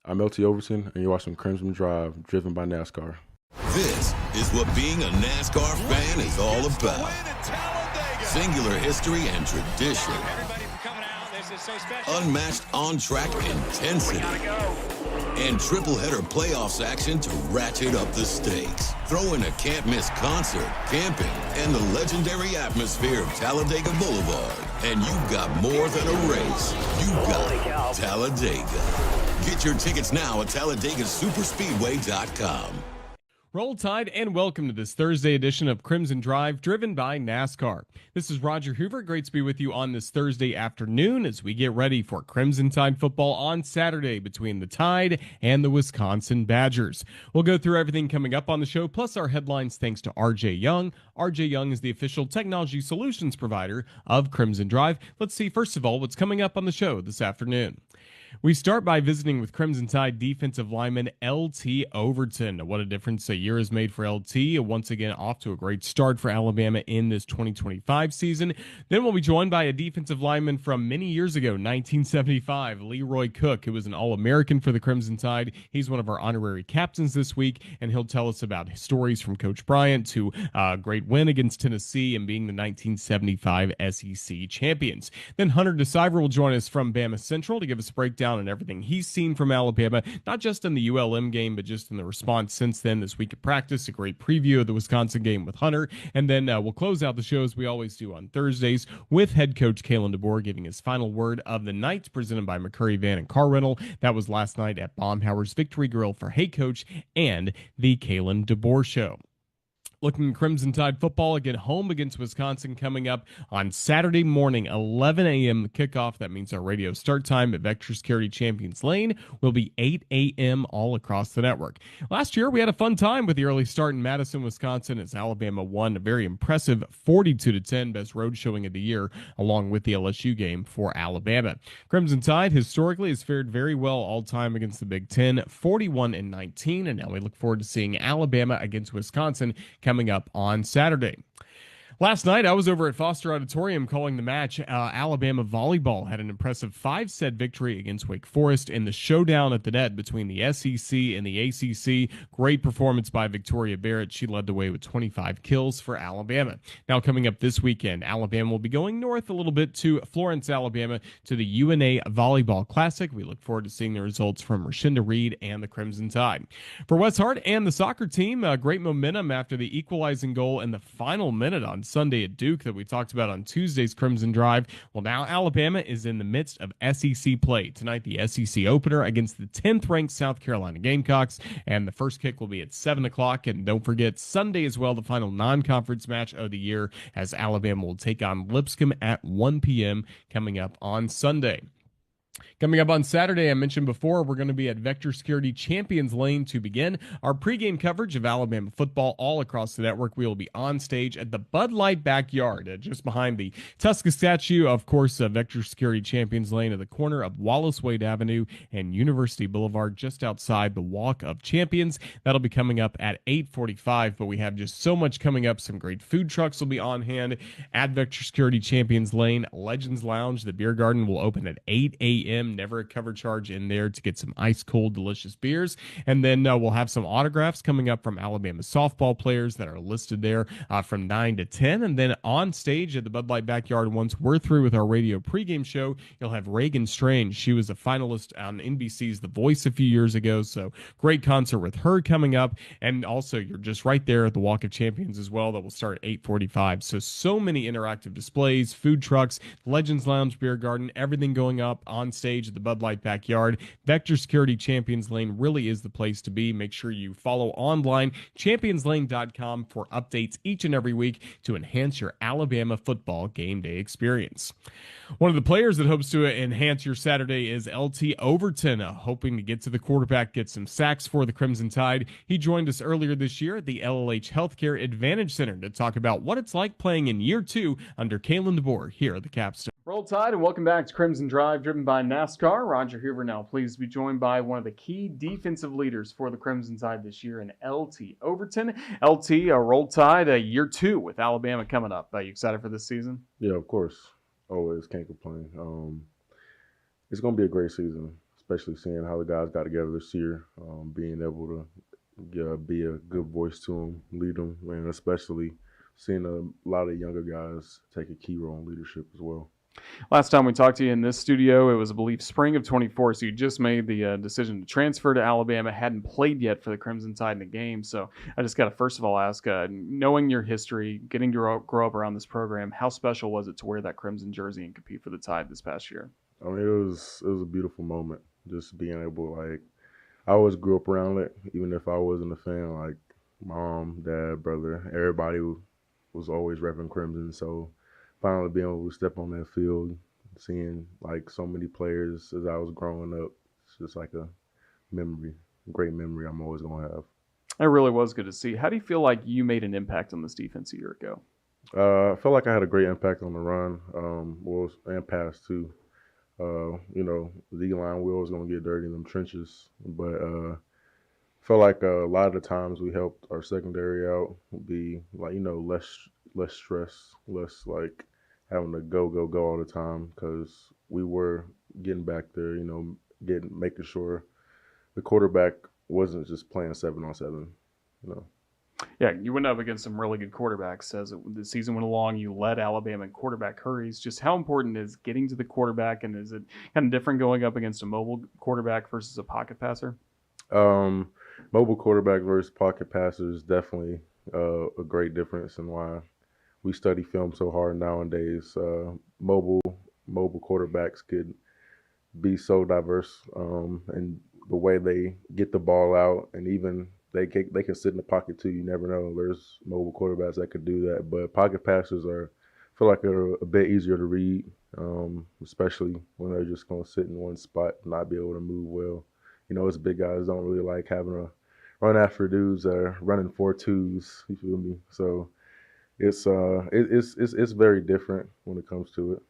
I'm LT Overton, and you're watching Crimson Drive, driven by NASCAR. This is what being a NASCAR fan is all about. Singular history and tradition. Unmatched on-track intensity. And triple-header playoffs action to ratchet up the stakes. Throw in a can't-miss concert, camping, and the legendary atmosphere of Talladega Boulevard. And you've got more than a race. You've got Talladega. Get your tickets now at TalladegaSuperspeedway.com. Roll Tide and welcome to this Thursday edition of Crimson Drive, driven by NASCAR. This is Roger Hoover. Great to be with you on this Thursday afternoon as we get ready for Crimson Tide football on Saturday between the Tide and the Wisconsin Badgers. We'll go through everything coming up on the show, plus our headlines thanks to RJ Young. RJ Young is the official technology solutions provider of Crimson Drive. Let's see, first of all, what's coming up on the show this afternoon. We start by visiting with Crimson Tide defensive lineman LT Overton. What a difference a year has made for LT. Once again, off to a great start for Alabama in this 2025 season. Then we'll be joined by a defensive lineman from many years ago, 1975, Leroy Cook, who was an All-American for the Crimson Tide. He's one of our honorary captains this week, and he'll tell us about stories from Coach Bryant to a great win against Tennessee and being the 1975 SEC champions. Then Hunter DeSiver will join us from BamaCentral to give us a breakdown on everything he's seen from Alabama, not just in the ULM game, but just in the response since then this week at practice. A great preview of the Wisconsin game with Hunter. And then we'll close out the show as we always do on Thursdays with head coach DeBoer giving his final word of the night, presented by McCurry Van and Car Rental. That was last night at Baumhauer's Victory Grill for Hey Coach and the DeBoer Show. Looking at Crimson Tide football, again, home against Wisconsin coming up on Saturday morning, 11 a.m. kickoff. That means our radio start time at Vector Security Champions Lane will be 8 a.m. all across the network. Last year, we had a fun time with the early start in Madison, Wisconsin, as Alabama won a very impressive 42-10, best road showing of the year, along with the LSU game for Alabama. Crimson Tide historically has fared very well all time against the Big Ten, 41-19, and now we look forward to seeing Alabama against Wisconsin coming up on Saturday. Last night, I was over at Foster Auditorium calling the match. Alabama volleyball had an impressive 5-set victory against Wake Forest in the showdown at the net between the SEC and the ACC. Great performance by Victoria Barrett. She led the way with 25 kills for Alabama. Now, coming up this weekend, Alabama will be going north a little bit to Florence, Alabama, to the UNA Volleyball Classic. We look forward to seeing the results from Rashinda Reed and the Crimson Tide. For Wes Hart and the soccer team, great momentum after the equalizing goal in the final minute on Sunday at Duke that we talked about on Tuesday's Crimson Drive. Well, now Alabama is in the midst of SEC play. Tonight, the SEC opener against the 10th-ranked South Carolina Gamecocks, and the first kick will be at 7 o'clock. And don't forget, Sunday as well, the final non-conference match of the year, as Alabama will take on Lipscomb at 1 p.m. coming up on Sunday. Coming up on Saturday, I mentioned before, we're going to be at Vector Security Champions Lane to begin our pregame coverage of Alabama football all across the network. We will be on stage at the Bud Light backyard, just behind the Tusker statue. Of course, Vector Security Champions Lane at the corner of Wallace Wade Avenue and University Boulevard, just outside the Walk of Champions. That'll be coming up at 8:45, but we have just so much coming up. Some great food trucks will be on hand at Vector Security Champions Lane. Legends Lounge, the beer garden, will open at 8 a.m. Never a cover charge in there to get some ice cold delicious beers. And then we'll have some autographs coming up from Alabama softball players that are listed there from 9 to 10. And then on stage at the Bud Light backyard, once we're through with our radio pregame show, you'll have Reagan Strange. She was a finalist on NBC's The Voice a few years ago, so great concert with her coming up. And also, you're just right there at the Walk of Champions as well. That will start at 8:45. So many interactive displays, food trucks, Legends Lounge, beer garden, everything going up on stage at the Bud Light backyard. Vector Security Champions Lane really is the place to be. Make sure you follow online, championslane.com, for updates each and every week to enhance your Alabama football game day experience. One of the players that hopes to enhance your Saturday is LT Overton, hoping to get to the quarterback, get some sacks for the Crimson Tide. He joined us earlier this year at the LLH Healthcare Advantage Center to talk about what it's like playing in year 2 under DeBoer here at the Capstone. Roll Tide, and welcome back to Crimson Drive, driven by NASCAR. Roger Hoover now pleased to be joined by one of the key defensive leaders for the Crimson Tide this year in LT Overton. LT, Roll Tide, year 2 with Alabama coming up. Are you excited for this season? Yeah, of course. Always can't complain. It's going to be a great season, especially seeing how the guys got together this year, being able to be a good voice to them, lead them, and especially seeing a lot of younger guys take a key role in leadership as well. Last time we talked to you in this studio, it was, I believe, spring of 24. So you just made the decision to transfer to Alabama, hadn't played yet for the Crimson Tide in a game. So I just got to first of all ask, knowing your history, getting to grow up around this program, how special was it to wear that Crimson jersey and compete for the Tide this past year? I mean, it was a beautiful moment, just being able, like, I always grew up around it, even if I wasn't a fan. Like, mom, dad, brother, everybody was always repping Crimson. So finally being able to step on that field, seeing like so many players as I was growing up, it's just like a memory, great memory I'm always going to have. It really was good to see. How do you feel like you made an impact on this defense a year ago? I felt like I had a great impact on the run, and pass too. The D-line wheel was going to get dirty in them trenches, but felt like a lot of the times we helped our secondary out, be like, less stress, less like having to go all the time, because we were getting back there, making sure the quarterback wasn't just playing 7-on-7, Yeah, you went up against some really good quarterbacks as the season went along. You led Alabama in quarterback hurries. Just how important is getting to the quarterback, and is it kind of different going up against a mobile quarterback versus a pocket passer? Mobile quarterback versus pocket passer is definitely a great difference, and why we study film so hard nowadays. Mobile quarterbacks could be so diverse, and the way they get the ball out, and even they can sit in the pocket too. You never know. There's mobile quarterbacks that could do that, but pocket passers feel like they're a bit easier to read, especially when they're just going to sit in one spot and not be able to move well. Us big guys don't really like having to run after dudes that are running 4.2s. You feel me? So it's very different when it comes to it.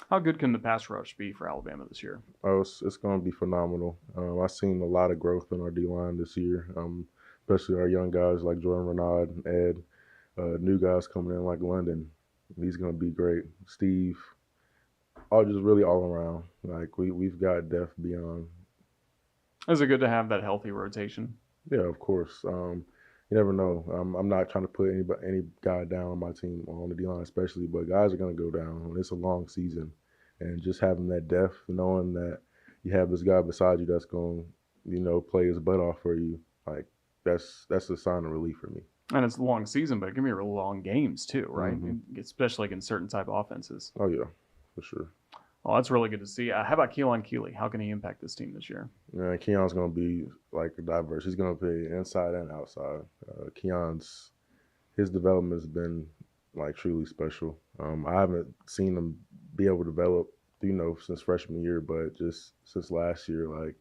How good can the pass rush be for Alabama this year? Oh, it's going to be phenomenal. I've seen a lot of growth in our D-line this year, especially our young guys like Jordan Renaud and Ed, new guys coming in like London. He's going to be great. Steve, just really all around. Like, we've got depth beyond. Is it good to have that healthy rotation? Yeah, of course. You never know. I'm not trying to put any guy down on my team, on the D-line especially, but guys are going to go down. It's a long season. And just having that depth, knowing that you have this guy beside you that's going to, play his butt off for you, like, that's a sign of relief for me. And it's a long season, but it can be really long games too, right? Mm-hmm. Especially against certain type of offenses. Oh, yeah, for sure. Well, that's really good to see. How about Keelan Keeley? How can he impact this team this year? Yeah, Keon's going to be like diverse. He's going to play inside and outside. His development has been like truly special. I haven't seen him be able to develop, since freshman year, but just since last year, like,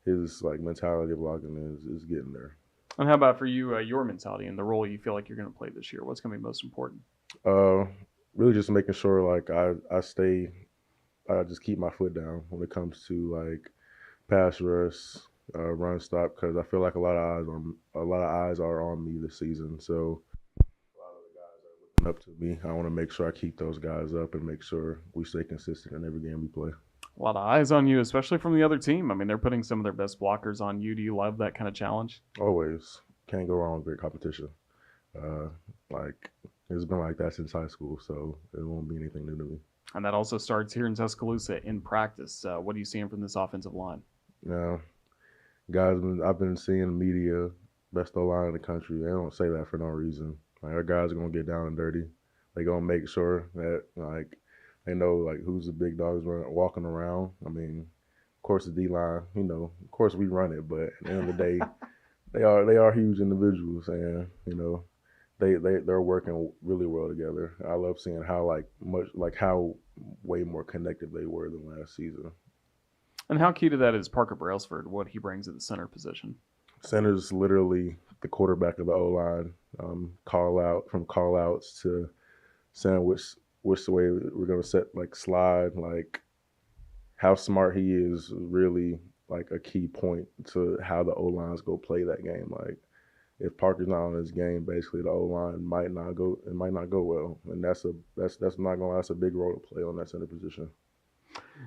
his like mentality of blocking is getting there. And how about for you, your mentality and the role you feel like you're going to play this year? What's going to be most important? Really just making sure like I just keep my foot down when it comes to like pass rush, run stop, because I feel like a lot of eyes are on me this season. So a lot of the guys are looking up to me. I want to make sure I keep those guys up and make sure we stay consistent in every game we play. A lot of eyes on you, especially from the other team. I mean, they're putting some of their best blockers on you. Do you love that kind of challenge? Always. Can't go wrong with great competition. Like, it's been like that since high school, so it won't be anything new to me. And that also starts here in Tuscaloosa in practice. What are you seeing from this offensive line? Yeah, guys, I've been seeing media, best O-line in the country. They don't say that for no reason. Like, our guys are going to get down and dirty. They're going to make sure that, like, they know, like, who's the big dogs walking around. I mean, of course, the D-line, of course we run it, but at the end of the day, they are huge individuals, and, they're working really well together. I love seeing how way more connected they were than last season. And how key to that is Parker Brailsford, what he brings at the center position? Center's literally the quarterback of the O-line. Call outs to saying which way we're gonna set, like, slide, like, how smart he is really like a key point to how the O-lines go play that game. Like, if Parker's not on his game, basically the O-line might not go well, and that's a big role to play on that center position.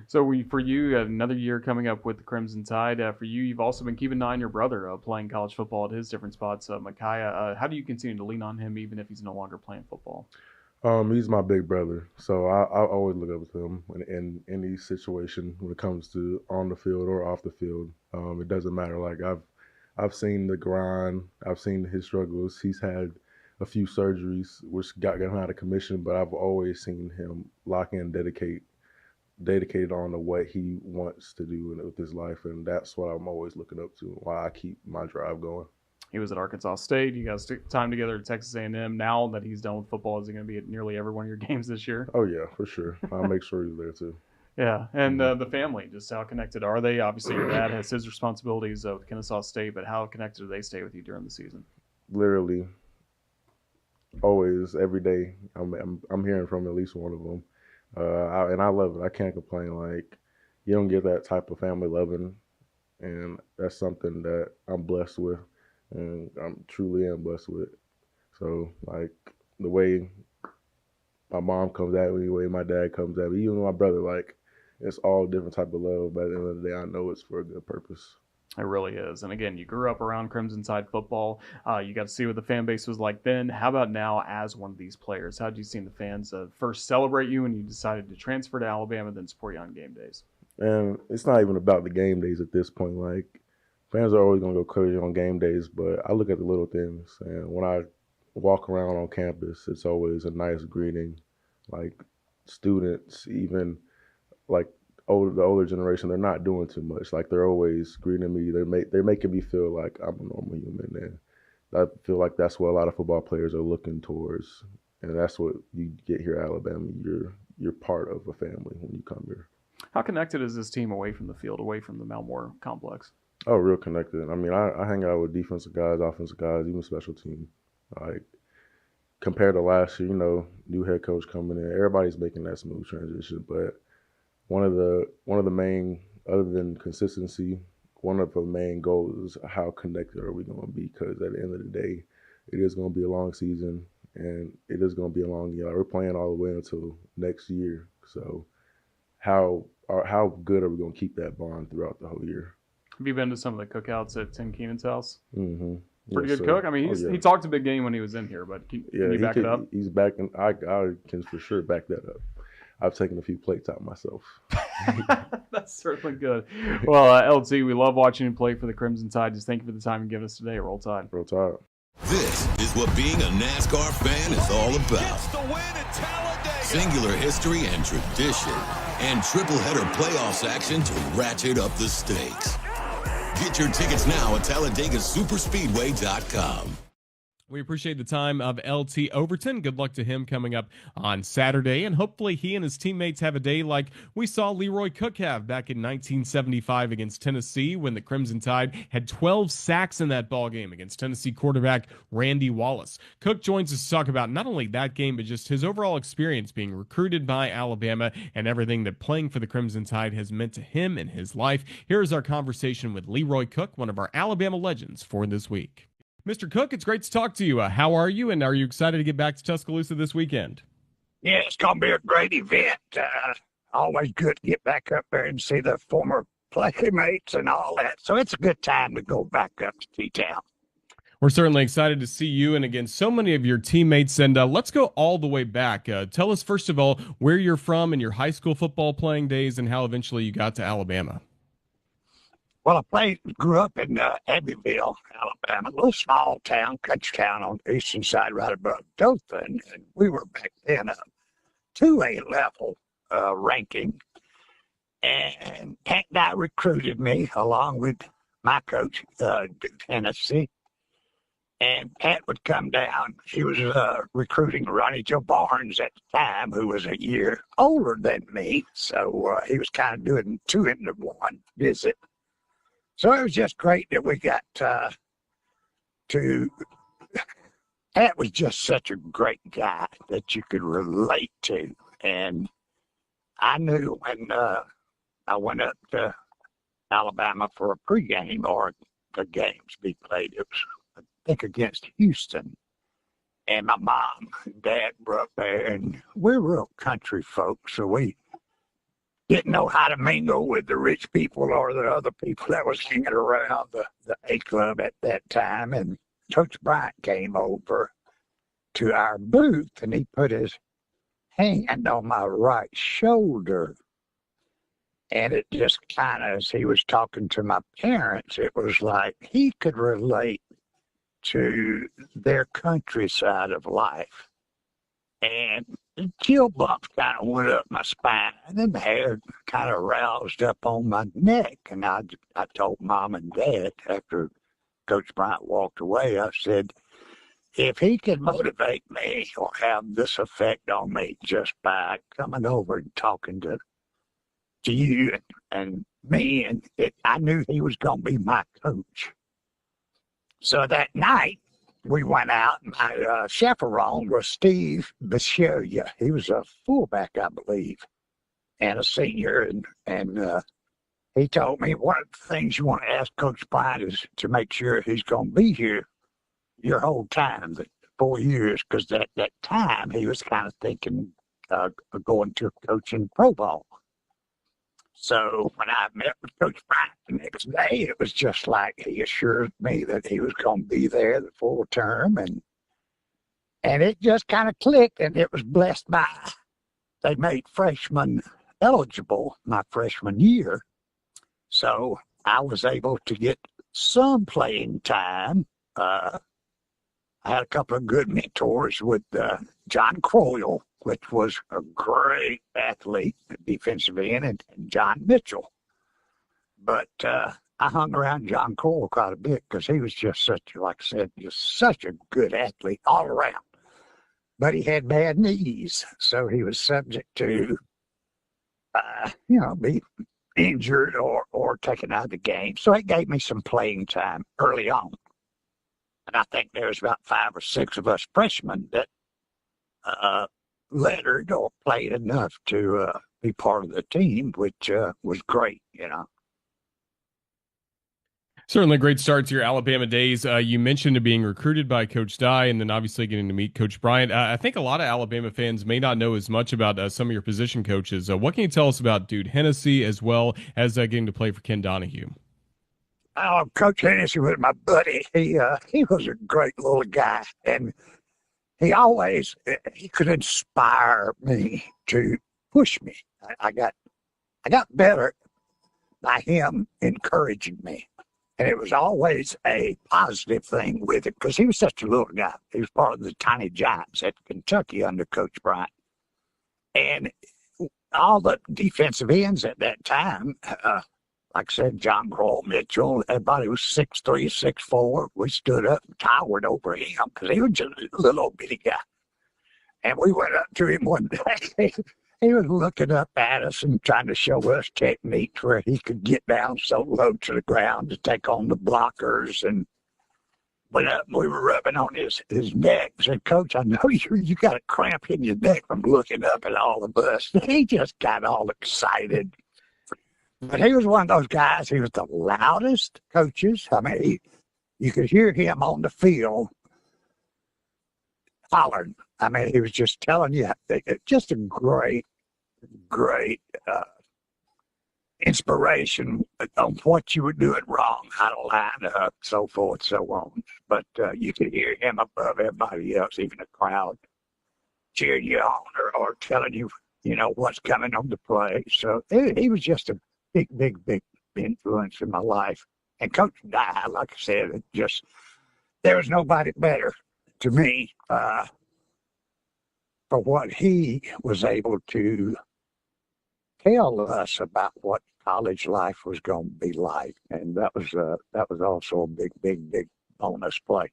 So for you, another year coming up with the Crimson Tide. For you, you've also been keeping an eye on your brother playing college football at his different spots. Micaiah, how do you continue to lean on him even if he's no longer playing football? He's my big brother, so I always look up to him in any situation when it comes to on the field or off the field. It doesn't matter. Like I've seen the grind, I've seen his struggles. He's had a few surgeries which got him out of commission, but I've always seen him lock in, dedicated on to what he wants to do with his life, and that's what I'm always looking up to. Why I keep my drive going. He was at Arkansas State. You guys took time together at Texas A&M. Now that he's done with football, is he going to be at nearly every one of your games this year? Oh yeah, for sure. I'll make sure he's there too. Yeah, and the family, just how connected are they? Obviously, your dad has his responsibilities with Kennesaw State, but how connected do they stay with you during the season? Literally, always, every day, I'm hearing from at least one of them, and I love it. I can't complain. Like, you don't get that type of family loving, and that's something that I'm blessed with, and I'm truly am blessed with. So, like, the way my mom comes at me, the way my dad comes at me, even my brother, like, it's all different type of love. But at the end of the day, I know it's for a good purpose. It really is. And again, you grew up around Crimson Tide football. You got to see what the fan base was like then. How about now as one of these players? How did you see the fans first celebrate you when you decided to transfer to Alabama, then support you on game days? And it's not even about the game days at this point. Like, fans are always going to go crazy on game days, but I look at the little things. And when I walk around on campus, it's always a nice greeting. Like, students, even like the older generation, they're not doing too much. Like, they're always greeting me. They're making me feel like I'm a normal human, and I feel like that's what a lot of football players are looking towards, and that's what you get here at Alabama. You're part of a family when you come here. How connected is this team away from the field, away from the Malmore complex? Oh, real connected. I mean, I hang out with defensive guys, offensive guys, even special team. Like, compared to last year, new head coach coming in, everybody's making that smooth transition, but one of the main, other than consistency, one of the main goals is how connected are we going to be? Because at the end of the day, it is going to be a long season, and it is going to be a long year. We're playing all the way until next year. So how good are we going to keep that bond throughout the whole year? Have you been to some of the cookouts at Tim Keenan's house? Mm-hmm. Pretty yes, good sir. cook. I mean, Yeah. he talked a big game when he was in here, but can you back it up? He's backing. I can for sure back that up. I've taken a few plates out myself. That's certainly good. Well, LT, we love watching you play for the Crimson Tide. Just thank you for the time you give us today. Roll Tide. Roll Tide. This is what being a NASCAR fan is all about. Singular history and tradition, and triple header playoffs action to ratchet up the stakes. Get your tickets now at TalladegaSuperspeedway.com. We appreciate the time of LT Overton. Good luck to him coming up on Saturday, and hopefully he and his teammates have a day like we saw Leroy Cook have back in 1975 against Tennessee when the Crimson Tide had 12 sacks in that ball game against Tennessee quarterback Randy Wallace. Cook joins us to talk about not only that game, but just his overall experience being recruited by Alabama and everything that playing for the Crimson Tide has meant to him in his life. Here is our conversation with Leroy Cook, one of our Alabama legends for this week. Mr. Cook, it's great to talk to you. How are you, and are you excited to get back to Tuscaloosa this weekend? Yeah, it's going to be a great event. Always good to get back up there and see the former playmates and all that. So it's a good time to go back up to T-Town. We're certainly excited to see you and, again, so many of your teammates. And let's go all the way back. Tell us, first of all, where you're from in your high school football playing days and how eventually you got to Alabama. Well, I grew up in Abbeville, Alabama, a little small town, country town on the eastern side, right above Dothan. And we were back then a 2A level ranking. And Pat Dye recruited me along with my coach, Tennessee. And Pat would come down. He was recruiting Ronnie Joe Barnes at the time, who was a year older than me. So he was kind of doing 2 into 1 visit. So it was just great that we got to. Pat was just such a great guy that you could relate to. And I knew when I went up to Alabama for a pregame or the games be played, it was, I think, against Houston. And my mom and dad were up there, and we're real country folks, so we didn't know how to mingle with the rich people or the other people that was hanging around the A club at that time. And Coach Bryant came over to our booth and he put his hand on my right shoulder. And it just kind of, as he was talking to my parents, it was like he could relate to their countryside of life. And chill bumps kind of went up my spine, and then the hair kind of roused up on my neck. And I told Mom and Dad after Coach Bryant walked away, I said, if he can motivate me or have this effect on me just by coming over and talking to you and me, and I knew he was going to be my coach. So that night, we went out, and my chaperone was Steve Bisceglia. He was a fullback, I believe, and a senior. And he told me one of the things you want to ask Coach Bryant is to make sure he's going to be here your whole time, the 4 years, because that time he was kind of thinking of going to coaching pro ball. So when I met with Coach Bryant the next day, it was just like he assured me that he was going to be there the full term, and it just kind of clicked, and it was blessed by they made freshmen eligible my freshman year, so I was able to get some playing time. I had a couple of good mentors with John Croyle, which was a great athlete, defensive end, and John Mitchell. But I hung around John Croyle quite a bit because he was just such, like I said, just such a good athlete all around. But he had bad knees, so he was subject to, be injured or taken out of the game. So it gave me some playing time early on. And I think there was about 5 or 6 of us freshmen that lettered or played enough to be part of the team, which was great, Certainly a great start to your Alabama days. You mentioned being recruited by Coach Dye and then obviously getting to meet Coach Bryant. I think a lot of Alabama fans may not know as much about some of your position coaches. What can you tell us about Dude Hennessy as well as getting to play for Ken Donahue? Oh, Coach Hennessy was my buddy. He was a great little guy, and he could inspire me to push me. I got better by him encouraging me, and it was always a positive thing with it because he was such a little guy. He was part of the Tiny Giants at Kentucky under Coach Bryant, and all the defensive ends at that time. Like I said, John Croyle, Mitchell, everybody was 6'3", 6'4". We stood up and towered over him because he was just a little old bitty guy. And we went up to him one day. He was looking up at us and trying to show us techniques where he could get down so low to the ground to take on the blockers. And went up and we were rubbing on his neck. I said, Coach, I know you got a cramp in your neck from looking up at all of us. He just got all excited. But he was one of those guys. He was the loudest coaches. I mean, you could hear him on the field hollering. I mean, he was just telling you, just a great inspiration on what you were doing wrong, how to line up, so forth, so on. But you could hear him above everybody else, even the crowd, cheering you on or telling you, what's coming on the play. So he was just a big influence in my life. And Coach Dye, like I said, there was nobody better to me for what he was able to tell us about what college life was going to be like. And that was also a big bonus play.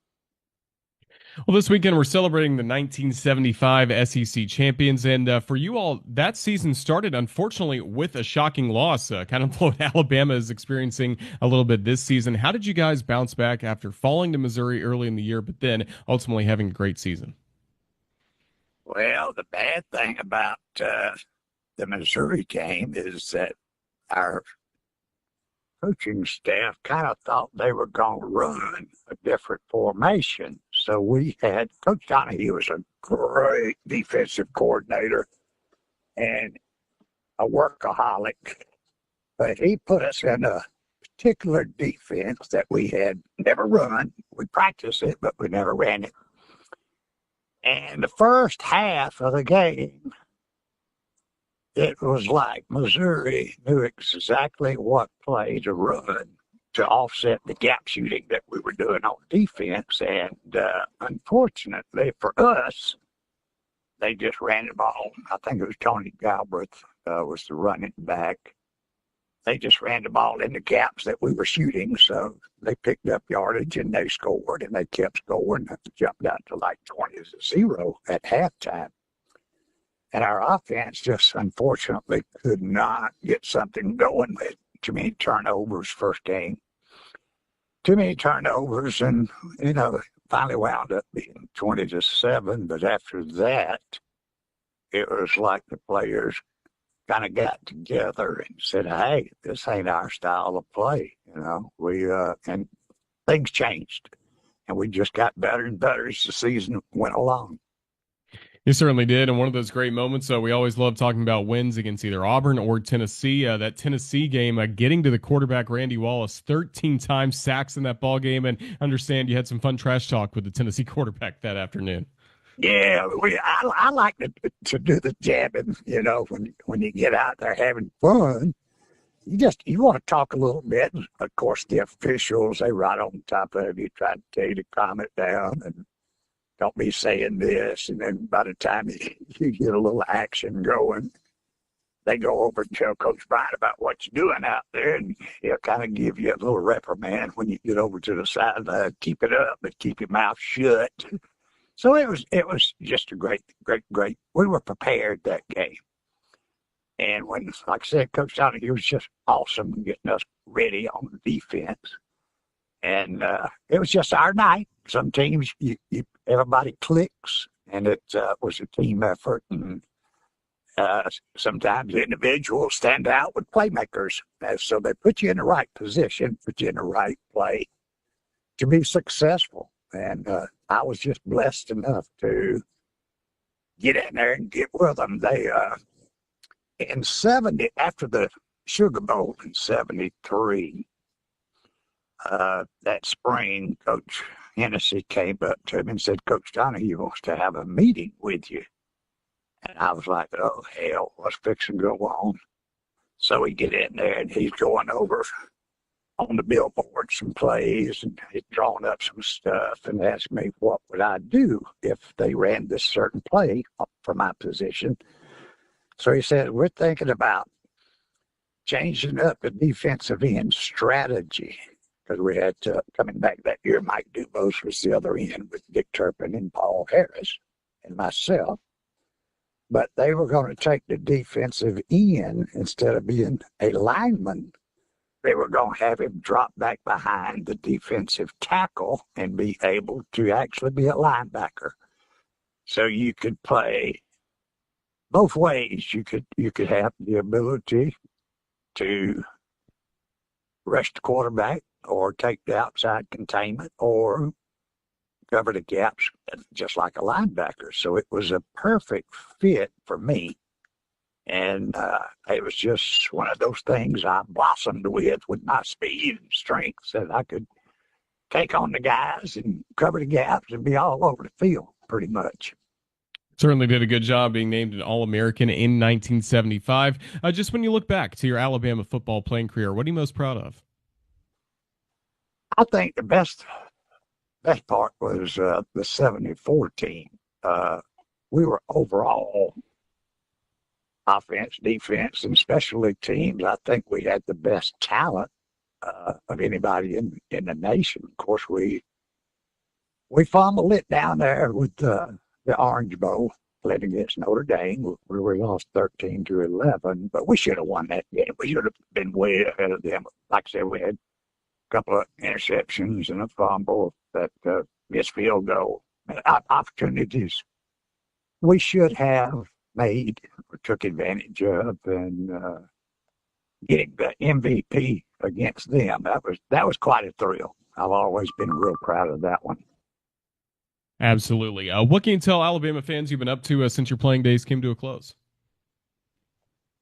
Well, this weekend we're celebrating the 1975 SEC champions, and for you all, that season started, unfortunately, with a shocking loss, kind of what Alabama is experiencing a little bit this season. How did you guys bounce back after falling to Missouri early in the year, but then ultimately having a great season? Well, the bad thing about the Missouri game is that our coaching staff kind of thought they were going to run a different formation. So we had Coach Donahue was a great defensive coordinator, and a workaholic, but he put us in a particular defense that we had never run. We practiced it, but we never ran it. And the first half of the game, it was like Missouri knew exactly what play to run to offset the gap shooting that we were doing on defense. And unfortunately for us, they just ran the ball. I think it was Tony Galbraith was the running back. They just ran the ball in the gaps that we were shooting, so they picked up yardage and they scored, and they kept scoring. It jumped out to like 20-0 at halftime. And our offense just unfortunately could not get something going. With too many turnovers first game. Too many turnovers, and finally wound up being 20-7. But after that, it was like the players kind of got together and said, "Hey, this ain't our style of play." And things changed, and we just got better and better as the season went along. You certainly did, and one of those great moments. We always love talking about wins against either Auburn or Tennessee. That Tennessee game, getting to the quarterback Randy Wallace 13 times, sacks in that ball game, and understand you had some fun trash talk with the Tennessee quarterback that afternoon. Yeah, I like to do the jabbing. When you get out there having fun, you want to talk a little bit. And of course, the officials, they right on top of you, trying to tell you to calm it down and don't be saying this. And then by the time you get a little action going, they go over and tell Coach Bryant about what you're doing out there, and he'll kind of give you a little reprimand when you get over to the side. Keep it up, but keep your mouth shut. So it was just a great. We were prepared that game, and when, like I said, Coach Donahue was just awesome in getting us ready on the defense, and it was just our night. Some teams, everybody clicks, and it was a team effort, and sometimes individuals stand out with playmakers, so they put you in the right position, put you in the right play to be successful. And I was just blessed enough to get in there and get with them. They in 70, after the Sugar Bowl in 73, that spring, Coach Hennessy came up to me and said, "Coach Donahue wants to have a meeting with you." And I was like, "Oh, hell, what's fixing to go on?" So we get in there, and he's going over on the billboard some plays, and he's drawing up some stuff and asked me what would I do if they ran this certain play for my position. So he said, "We're thinking about changing up the defensive end strategy," because we had coming back that year, Mike Dubose was the other end with Dick Turpin and Paul Harris and myself. But they were going to take the defensive end, instead of being a lineman, they were going to have him drop back behind the defensive tackle and be able to actually be a linebacker. So you could play both ways. You could have the ability to rush the quarterback or take the outside containment or cover the gaps just like a linebacker. So it was a perfect fit for me. And it was just one of those things I blossomed with my speed and strength, so that I could take on the guys and cover the gaps and be all over the field pretty much. Certainly did a good job being named an All-American in 1975. Just when you look back to your Alabama football playing career, what are you most proud of? I think the best part was the 74 team. We were overall offense, defense, and specialty teams. I think we had the best talent of anybody in the nation. Of course, we fumbled it down there with the Orange Bowl, played against Notre Dame, where we lost 13-11. But we should have won that game. We should have been way ahead of them. Like I said, we had a couple of interceptions and a fumble, that missed field goal, opportunities we should have made or took advantage of, and getting the MVP against them, that was quite a thrill. I've always been real proud of that one. Absolutely. What can you tell Alabama fans you've been up to since your playing days came to a close?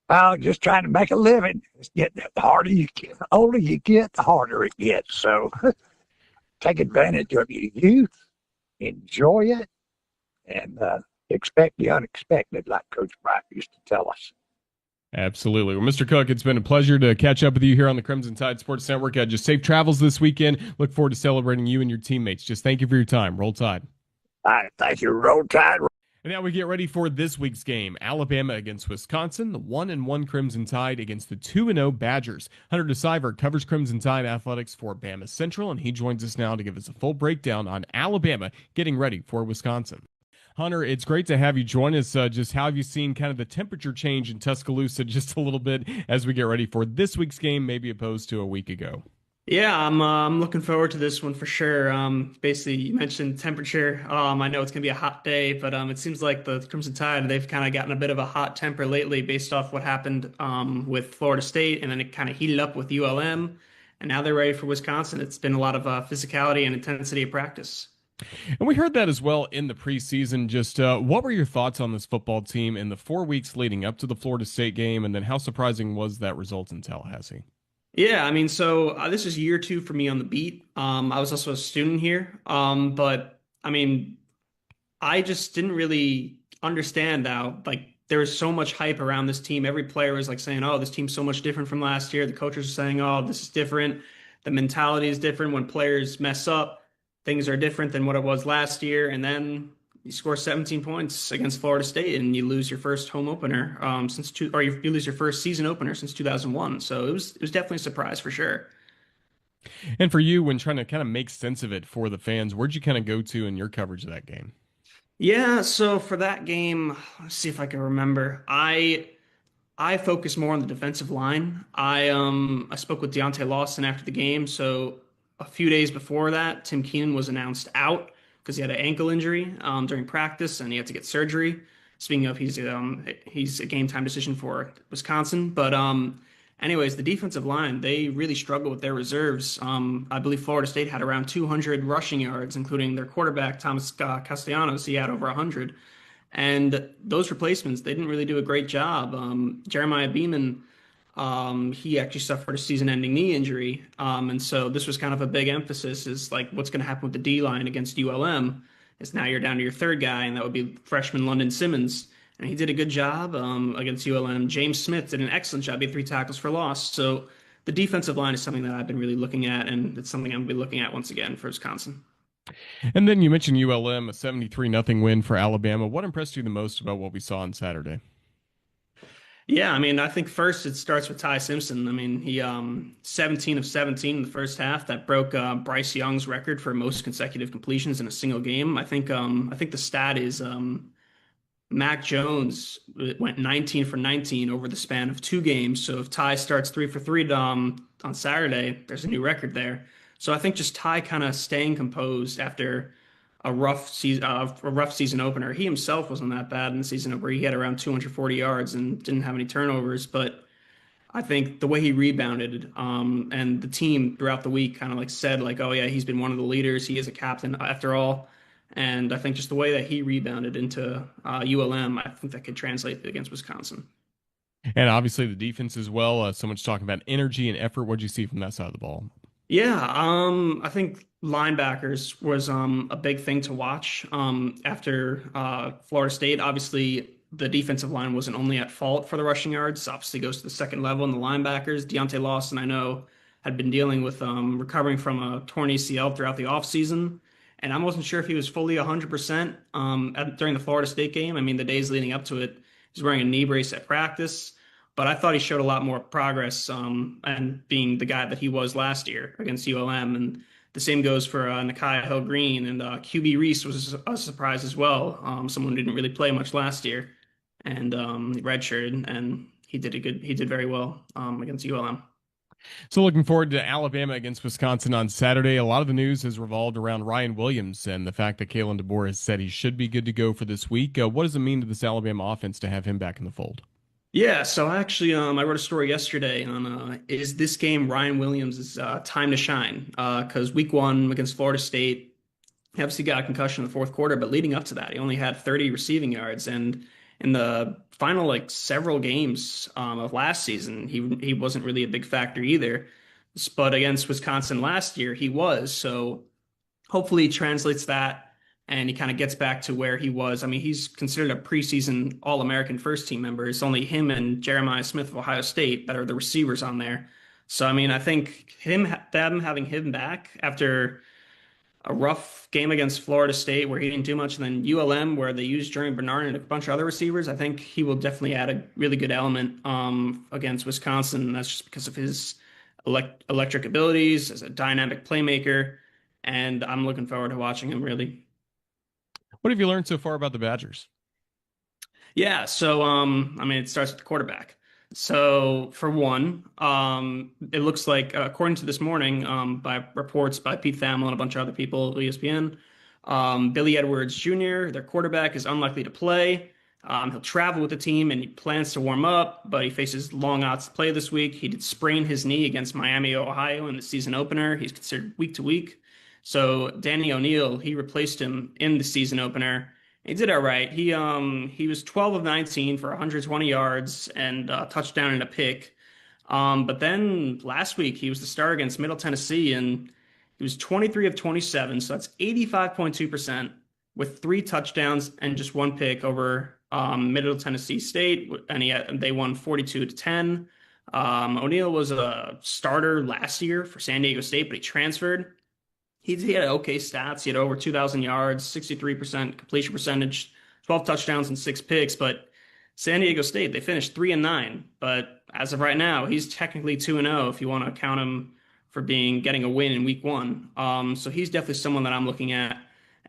Oh, just trying to make a living. It's getting the harder you get, the older you get, the harder it gets. So take advantage of your youth, enjoy it, and expect the unexpected, like Coach Bryant used to tell us. Absolutely. Well, Mr. Cook, it's been a pleasure to catch up with you here on the Crimson Tide Sports Network. Just safe travels this weekend. Look forward to celebrating you and your teammates. Just thank you for your time. Roll Tide. All right, thank you. Roll Tide. And now we get ready for this week's game. Alabama against Wisconsin, the 1-1 Crimson Tide against the 2-0 Badgers. Hunter Siver covers Crimson Tide athletics for BamaCentral, and he joins us now to give us a full breakdown on Alabama getting ready for Wisconsin. Hunter, it's great to have you join us. Just how have you seen kind of the temperature change in Tuscaloosa just a little bit as we get ready for this week's game, maybe opposed to a week ago? Yeah, I'm looking forward to this one for sure. Basically, you mentioned temperature. I know it's gonna be a hot day, but it seems like the Crimson Tide, they've kind of gotten a bit of a hot temper lately based off what happened with Florida State, and then it kind of heated up with ULM, and now they're ready for Wisconsin. It's been a lot of physicality and intensity of practice. And we heard that as well in the preseason. Just what were your thoughts on this football team in the 4 weeks leading up to the Florida State game, and then how surprising was that result in Tallahassee? Yeah, I mean, so this is year two for me on the beat. I was also a student here, but I mean, I just didn't really understand how like there was so much hype around this team. Every player was like saying, "Oh, this team's so much different from last year." The coaches are saying, "Oh, this is different." The mentality is different. When players mess up, things are different than what it was last year. And then you score 17 points against Florida State, and you lose your first home opener you lose your first season opener since 2001. So it was definitely a surprise for sure. And for you, when trying to kind of make sense of it for the fans, where'd you kind of go to in your coverage of that game? Yeah, so for that game, let's see if I can remember. I focus more on the defensive line. I spoke with Deontay Lawson after the game. So a few days before that, Tim Keenan was announced out because he had an ankle injury during practice and he had to get surgery. Speaking of, he's a game time decision for Wisconsin. But anyways, the defensive line, they really struggled with their reserves. I believe Florida State had around 200 rushing yards, including their quarterback, Thomas Castellanos. He had over 100. And those replacements, they didn't really do a great job. Jeremiah Beeman, he actually suffered a season-ending knee injury. And so this was kind of a big emphasis is like what's going to happen with the D-line against ULM is now you're down to your third guy, and that would be freshman London Simmons. And he did a good job against ULM. James Smith did an excellent job. He had 3 tackles for loss. So the defensive line is something that I've been really looking at, and it's something I'm going to be looking at once again for Wisconsin. And then you mentioned ULM, a 73-0 win for Alabama. What impressed you the most about what we saw on Saturday? Yeah, I mean, I think first it starts with Ty Simpson. I mean, he 17 of 17 in the first half. That broke Bryce Young's record for most consecutive completions in a single game. I think the stat is Mac Jones went 19 for 19 over the span of 2 games. So if Ty starts 3 for 3 on Saturday, there's a new record there. So I think just Ty kind of staying composed after a rough season opener. He himself wasn't that bad in the season opener. He had around 240 yards and didn't have any turnovers. But I think the way he rebounded and the team throughout the week kind of like said like, oh yeah, he's been one of the leaders. He is a captain after all. And I think just the way that he rebounded into ULM, I think that could translate against Wisconsin. And obviously the defense as well. So much talking about energy and effort. What did you see from that side of the ball? Yeah, I think linebackers was a big thing to watch after Florida State. Obviously, the defensive line wasn't only at fault for the rushing yards. Obviously, goes to the second level in the linebackers. Deontay Lawson, I know, had been dealing with recovering from a torn ACL throughout the offseason. And I wasn't sure if he was fully 100% during the Florida State game. I mean, the days leading up to it, he was wearing a knee brace at practice. But I thought he showed a lot more progress and being the guy that he was last year against ULM. And the same goes for Nakai Hill-Green. And QB Reese was a surprise as well. Someone who didn't really play much last year. And redshirted, and he did very well against ULM. So looking forward to Alabama against Wisconsin on Saturday. A lot of the news has revolved around Ryan Williams and the fact that Kalen DeBoer has said he should be good to go for this week. What does it mean to this Alabama offense to have him back in the fold? Yeah, so actually, I wrote a story yesterday on is this game Ryan Williams' time to shine? Because week 1 against Florida State, he obviously got a concussion in the fourth quarter, but leading up to that, he only had 30 receiving yards. And in the final like several games of last season. He wasn't really a big factor either, but against Wisconsin last year he was. So hopefully he translates that and he kind of gets back to where he was. I mean, he's considered a preseason All-American first team member. It's only him and Jeremiah Smith of Ohio State that are the receivers on there. So I mean, I think them having him back after a rough game against Florida State where he didn't do much, and then ULM where they used Jeremy Bernard and a bunch of other receivers, I think he will definitely add a really good element against Wisconsin. And that's just because of his electric abilities as a dynamic playmaker, and I'm looking forward to watching him really. What have you learned so far about the Badgers? Yeah, so I mean, it starts with the quarterback. So for one, it looks like according to this morning, by reports by Pete Thamel and a bunch of other people at ESPN, Billy Edwards Jr., their quarterback, is unlikely to play. He'll travel with the team and he plans to warm up, but he faces long odds to play this week. He did sprain his knee against Miami, Ohio in the season opener. He's considered week to week. So Danny O'Neill, he replaced him in the season opener. He did all right. He was 12 of 19 for 120 yards and a touchdown and a pick. But then last week he was the starter against Middle Tennessee and he was 23 of 27, so that's 85.2% with 3 touchdowns and just 1 pick over Middle Tennessee State, and they won 42-10. O'Neill was a starter last year for San Diego State, but he transferred. He had okay stats. He had over 2,000 yards, 63% completion percentage, 12 touchdowns and 6 picks. But San Diego State, they finished 3-9. But as of right now, he's technically 2-0 if you want to count him for getting a win in week 1. So he's definitely someone that I'm looking at.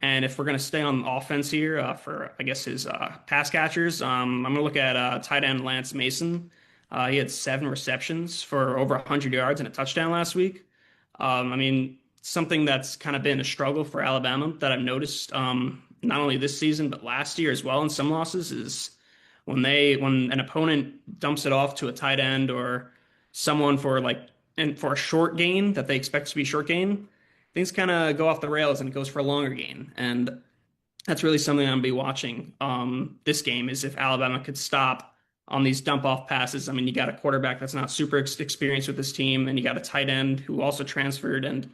And if we're going to stay on offense here for, I guess, his pass catchers, I'm going to look at tight end Lance Mason. He had 7 receptions for over 100 yards and a touchdown last week. I mean, something that's kind of been a struggle for Alabama that I've noticed not only this season but last year as well in some losses is when an opponent dumps it off to a tight end or someone for a short gain that they expect to be a short gain, things kind of go off the rails and it goes for a longer gain. And that's really something I'm going to be watching this game is if Alabama could stop on these dump off passes. I mean, you got a quarterback that's not super experienced with this team and you got a tight end who also transferred and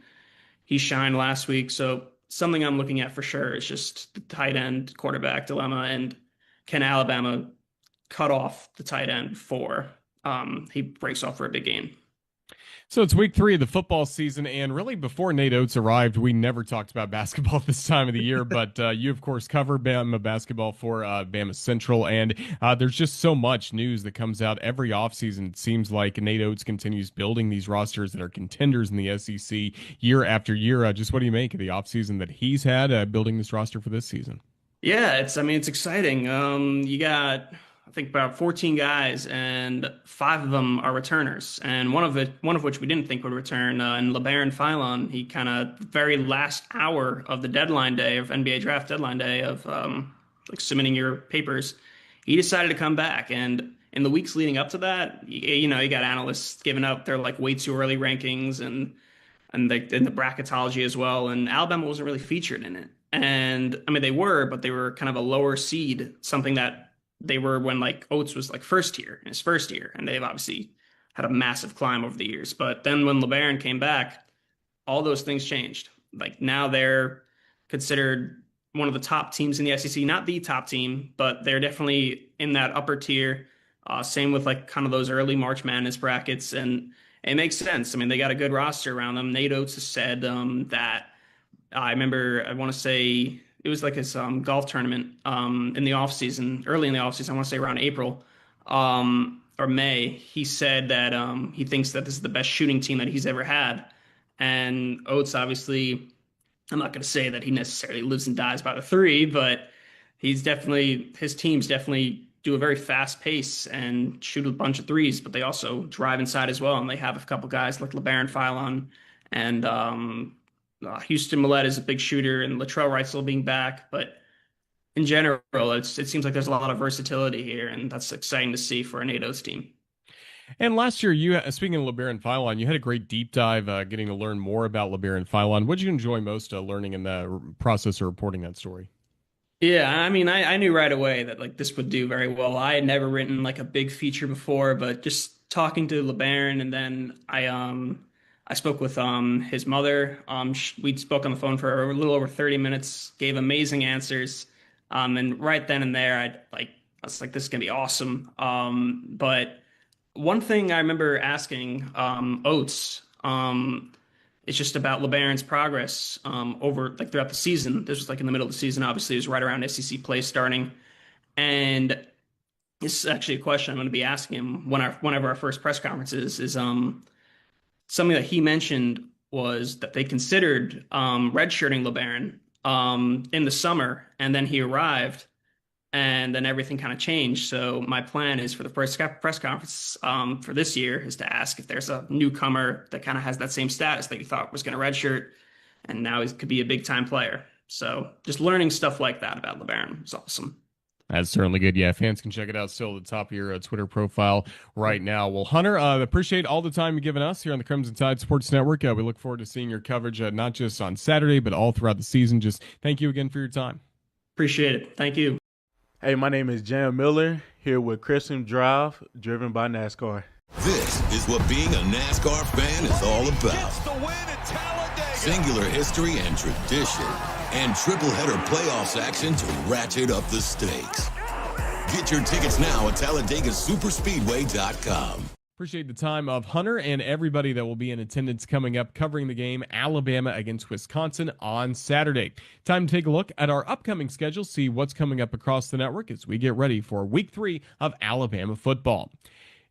he shined last week. So something I'm looking at for sure is just the tight end quarterback dilemma. And can Alabama cut off the tight end before he breaks off for a big game? So it's week 3 of the football season, and really before Nate Oates arrived, we never talked about basketball this time of the year, but you, of course, cover Bama basketball for BamaCentral, and there's just so much news that comes out every offseason. It seems like Nate Oates continues building these rosters that are contenders in the SEC year after year. Just what do you make of the offseason that he's had building this roster for this season? Yeah, it's exciting. You got, I think, about 14 guys, and 5 of them are returners, and one of which we didn't think would return. And LeBaron Philon, he kind of very last hour of the deadline day of NBA draft deadline day of submitting your papers, he decided to come back. And in the weeks leading up to that, you got analysts giving up their way too early rankings and the bracketology as well. And Alabama wasn't really featured in it. And I mean, they were, but they were kind of a lower seed, something that they were when Oates was in his first year, and they've obviously had a massive climb over the years. But then when LeBaron came back, all those things changed. Now they're considered one of the top teams in the SEC, not the top team, but they're definitely in that upper tier. Same with kind of those early March Madness brackets, and it makes sense. I mean, they got a good roster around them. Nate Oates has said that I want to say it was his golf tournament in the off season, early in the off season. I want to say around April or May. He said that he thinks that this is the best shooting team that he's ever had. And Oates, obviously, I'm not going to say that he necessarily lives and dies by the 3, but his teams definitely do a very fast pace and shoot a bunch of 3s, but they also drive inside as well. And they have a couple guys like LeBaron Philon and Houston Millett is a big shooter, and Latrell Wright still being back. But in general, it seems like there's a lot of versatility here, and that's exciting to see for a Nate Oates team. And last year, speaking of LeBaron Philon, you had a great deep dive getting to learn more about LeBaron Philon. What did you enjoy most learning in the process of reporting that story? Yeah, I mean, I knew right away that like this would do very well. I had never written like a big feature before, but just talking to LeBaron, and then I spoke with his mother. We spoke on the phone for a little over 30 minutes, gave amazing answers. And right then and there, I was like, this is gonna be awesome. But one thing I remember asking Oates. It's just about LeBaron's progress over like throughout the season. This was like in the middle of the season, obviously, it was right around SEC play starting. And this is actually a question I'm going to be asking him whenever our first press conference is something that he mentioned was that they considered redshirting LeBaron in the summer, and then he arrived, and then everything kind of changed. So my plan is for the first press conference for this year is to ask if there's a newcomer that kind of has that same status that you thought was going to redshirt, and now he could be a big time player. So just learning stuff like that about LeBaron is awesome. That's certainly good. Yeah, fans can check it out still at the top of your Twitter profile right now. Well, Hunter, appreciate all the time you've given us here on the Crimson Tide Sports Network. We look forward to seeing your coverage not just on Saturday, but all throughout the season. Just thank you again for your time. Appreciate it. Thank you. Hey, my name is Jan Miller, here with Crimson Drive, driven by NASCAR. This is what being a NASCAR fan is all about. Singular history and tradition, and triple header playoffs action to ratchet up the stakes. Get your tickets now at TalladegaSuperspeedway.com. Appreciate the time of Hunter and everybody that will be in attendance coming up covering the game Alabama against Wisconsin on Saturday. Time to take a look at our upcoming schedule, see what's coming up across the network as we get ready for week 3 of Alabama football.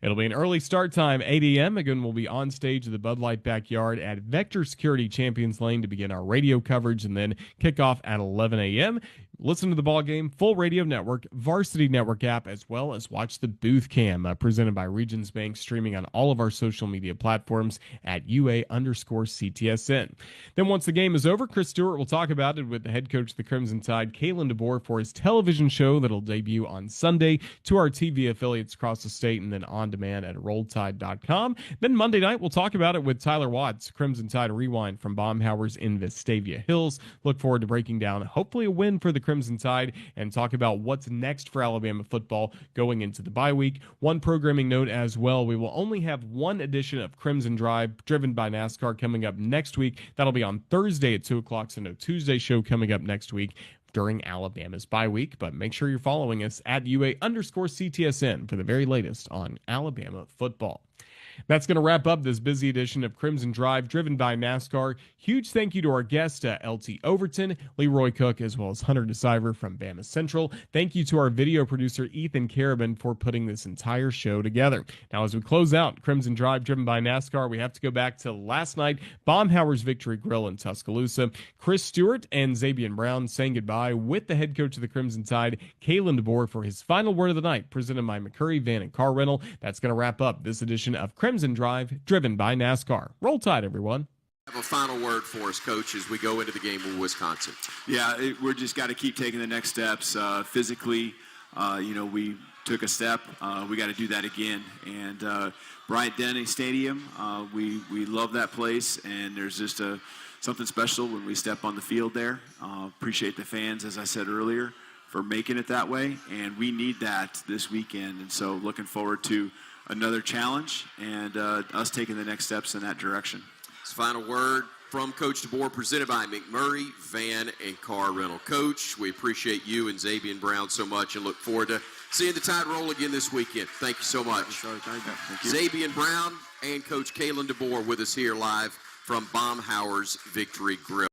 It'll be an early start time, 8 a.m. Again, we'll be on stage at the Bud Light Backyard at Vector Security Champions Lane to begin our radio coverage and then kick off at 11 a.m. Listen to the ball game, full radio network, Varsity Network app, as well as watch the Booth Cam presented by Regions Bank, streaming on all of our social media platforms at UA_CTSN. Then once the game is over, Chris Stewart will talk about it with the head coach of the Crimson Tide, Kalen DeBoer, for his television show that'll debut on Sunday to our TV affiliates across the state and then on demand at RollTide.com. Then Monday night, we'll talk about it with Tyler Watts, Crimson Tide Rewind from Baumhower's in Vestavia Hills. Look forward to breaking down hopefully a win for the Crimson Tide and talk about what's next for Alabama football going into the bye week. One programming note as well, we will only have one edition of Crimson Drive driven by NASCAR coming up next week. That'll be on Thursday at 2 o'clock, so no Tuesday show coming up next week during Alabama's bye week, but make sure you're following us at UA_CTSN for the very latest on Alabama football. That's going to wrap up this busy edition of Crimson Drive, driven by NASCAR. Huge thank you to our guest, LT Overton, Leroy Cook, as well as Hunter Siver from BamaCentral. Thank you to our video producer, Ethan Carabin, for putting this entire show together. Now, as we close out Crimson Drive, driven by NASCAR, we have to go back to last night, Baumhower's Victory Grill in Tuscaloosa. Chris Stewart and Zabian Brown saying goodbye with the head coach of the Crimson Tide, Kalen DeBoer, for his final word of the night, presented by McCurry Van and Car Rental. That's going to wrap up this edition of Crimson Drive, driven by NASCAR. Roll Tide, everyone. Have a final word for us, Coach, as we go into the game with Wisconsin. Yeah, we're just got to keep taking the next steps. Physically, we took a step. We got to do that again. And Bryant Denny Stadium, we love that place, and there's just something special when we step on the field there. Appreciate the fans, as I said earlier, for making it that way, and we need that this weekend. And so looking forward to another challenge and us taking the next steps in that direction. His final word from Coach DeBoer, presented by McMurray Van and Car Rental. Coach, we appreciate you and Zabian Brown so much and look forward to seeing the Tide roll again this weekend. Thank you so much. Thank you. Zabian Brown and Coach Kalen DeBoer with us here live from Baumhower's Victory Grill.